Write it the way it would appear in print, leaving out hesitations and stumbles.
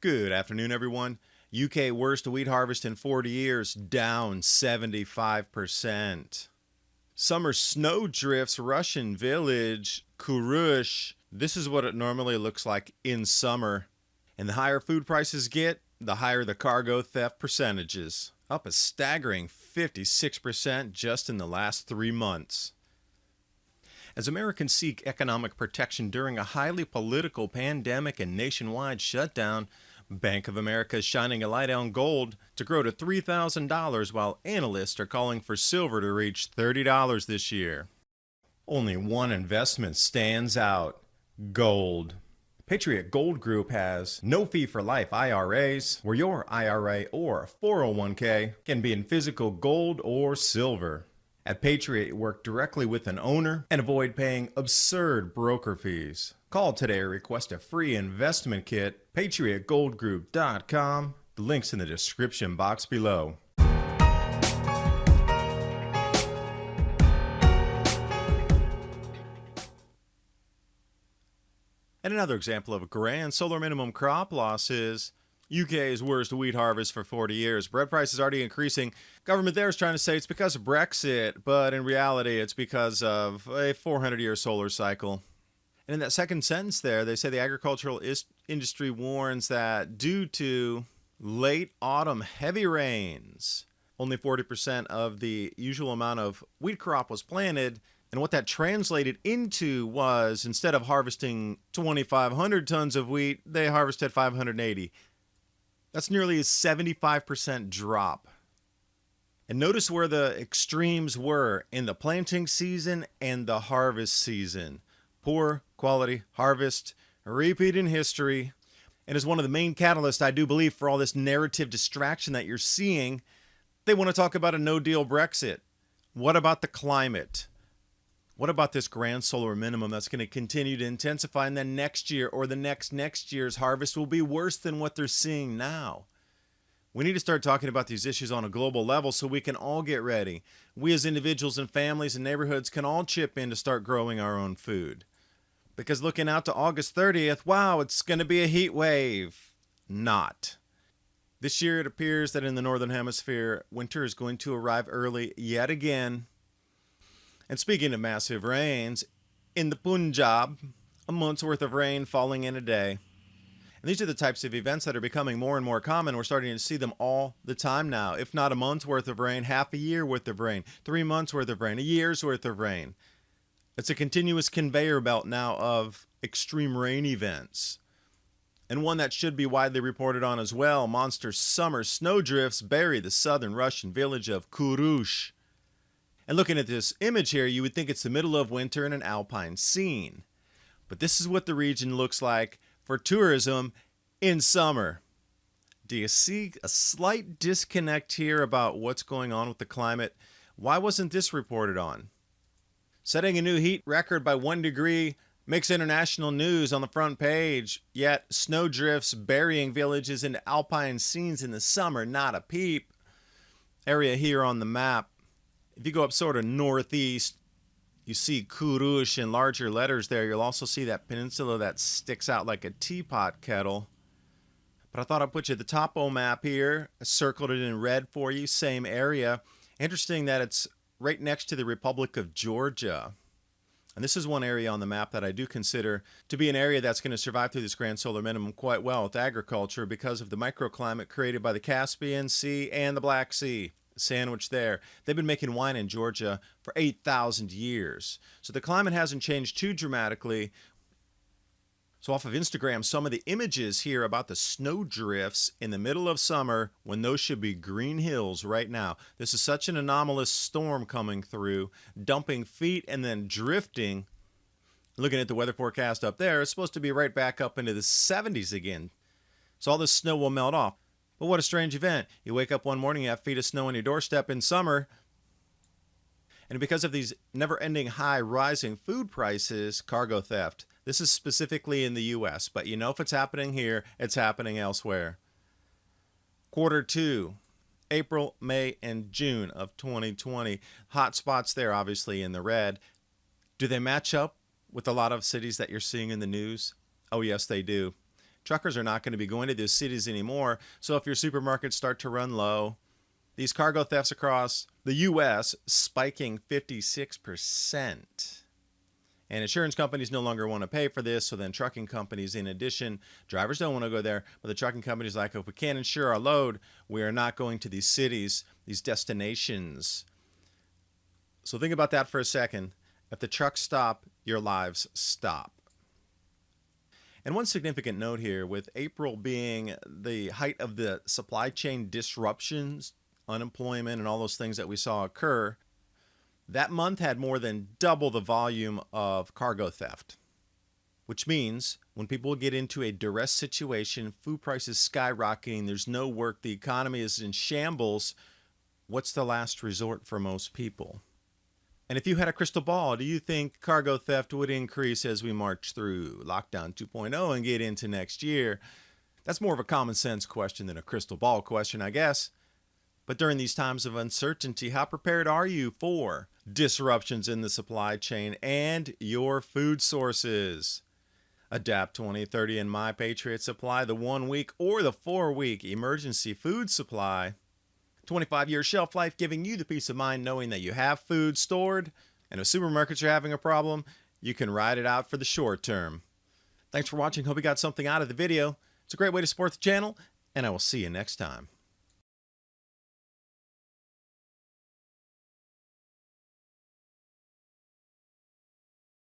Good afternoon, everyone. UK worst wheat harvest in 40 years, down 75%. Summer snowdrifts Russian village, Kurush. This is what it normally looks like in summer. And the higher food prices get, the higher the cargo theft percentages. Up a staggering 56% just in the last 3 months. As Americans seek economic protection during a highly political pandemic and nationwide shutdown, Bank of America is shining a light on gold to grow to $3,000 while analysts are calling for silver to reach $30 this year. Only one investment stands out: gold. Patriot Gold Group has no fee for life IRAs, where your IRA or 401k can be in physical gold or silver. At Patriot, you work directly with an owner and avoid paying absurd broker fees. Call today or request a free investment kit. PatriotGoldGroup.com. The link's in the description box below. And another example of a grand solar minimum crop loss is UK's worst wheat harvest for 40 years. Bread prices already increasing. Government there is trying to say it's because of Brexit, but in reality it's because of a 400-year solar cycle. And in that second sentence there, they say the agricultural industry warns that due to late autumn heavy rains, only 40% of the usual amount of wheat crop was planted. And what that translated into was, instead of harvesting 2,500 tons of wheat, they harvested 580. That's nearly a 75% drop. And notice where the extremes were in the planting season and the harvest season. Poor quality harvest, a repeat in history, and is one of the main catalysts, I do believe, for all this narrative distraction that you're seeing. They want to talk about a no-deal Brexit. What about the climate? What about this grand solar minimum that's going to continue to intensify, and then next year or the next year's harvest will be worse than what they're seeing now? We need to start talking about these issues on a global level so we can all get ready. We as individuals and families and neighborhoods can all chip in to start growing our own food. Because looking out to August 30th, wow, it's going to be a heat wave. Not. This year it appears that in the Northern Hemisphere, winter is going to arrive early yet again. And speaking of massive rains, in the Punjab, a month's worth of rain falling in a day. And these are the types of events that are becoming more and more common. We're starting to see them all the time now. If not a month's worth of rain, half a year worth of rain, 3 months worth of rain, a year's worth of rain. It's a continuous conveyor belt now of extreme rain events. And one that should be widely reported on as well: monster summer snowdrifts bury the southern Russian village of Kurush. And looking at this image here, you would think it's the middle of winter in an alpine scene. But this is what the region looks like for tourism in summer. Do you see a slight disconnect here about what's going on with the climate? Why wasn't this reported on? Setting a new heat record by 1 degree makes international news on the front page, yet snowdrifts burying villages into alpine scenes in the summer, not a peep. Area here on the map. If you go up sort of northeast, you see Kurush in larger letters there. You'll also see that peninsula that sticks out like a teapot kettle. But I thought I'd put you the topo map here. I circled it in red for you, same area. Interesting that it's right next to the Republic of Georgia. And this is one area on the map that I do consider to be an area that's going to survive through this grand solar minimum quite well with agriculture because of the microclimate created by the Caspian Sea and the Black Sea. Sandwich there. They've been making wine in Georgia for 8,000 years. So the climate hasn't changed too dramatically. So off of Instagram, some of the images here about the snowdrifts in the middle of summer when those should be green hills right now. This is such an anomalous storm coming through, dumping feet and then drifting. Looking at the weather forecast up there, it's supposed to be right back up into the 70s again. So all this snow will melt off. But what a strange event. You wake up one morning, you have feet of snow on your doorstep in summer. And because of these never-ending high rising food prices, cargo theft. This is specifically in the U.S., but you know if it's happening here, it's happening elsewhere. Quarter 2, April, May, and June of 2020. Hot spots there, obviously, in the red. Do they match up with a lot of cities that you're seeing in the news? Oh, yes, they do. Truckers are not going to be going to those cities anymore. So if your supermarkets start to run low, these cargo thefts across the U.S. spiking 56%. And insurance companies no longer want to pay for this, so then trucking companies, in addition, drivers don't want to go there, but the trucking companies are like, if we can't insure our load, we are not going to these cities, these destinations. So think about that for a second. If the trucks stop, your lives stop. And one significant note here, with April being the height of the supply chain disruptions, unemployment, and all those things that we saw occur, that month had more than double the volume of cargo theft. Which means when people get into a duress situation, food prices skyrocketing, there's no work, the economy is in shambles, what's the last resort for most people? And if you had a crystal ball, do you think cargo theft would increase as we march through lockdown 2.0 and get into next year? That's more of a common sense question than a crystal ball question, I guess. But during these times of uncertainty, how prepared are you for disruptions in the supply chain and your food sources? Adapt 2030 and My Patriot supply the 1 week or the 4 week emergency food supply. 25-year shelf life, giving you the peace of mind knowing that you have food stored, and if supermarkets are having a problem, you can ride it out for the short term. Thanks for watching. Hope you got something out of the video. It's a great way to support the channel, and I will see you next time.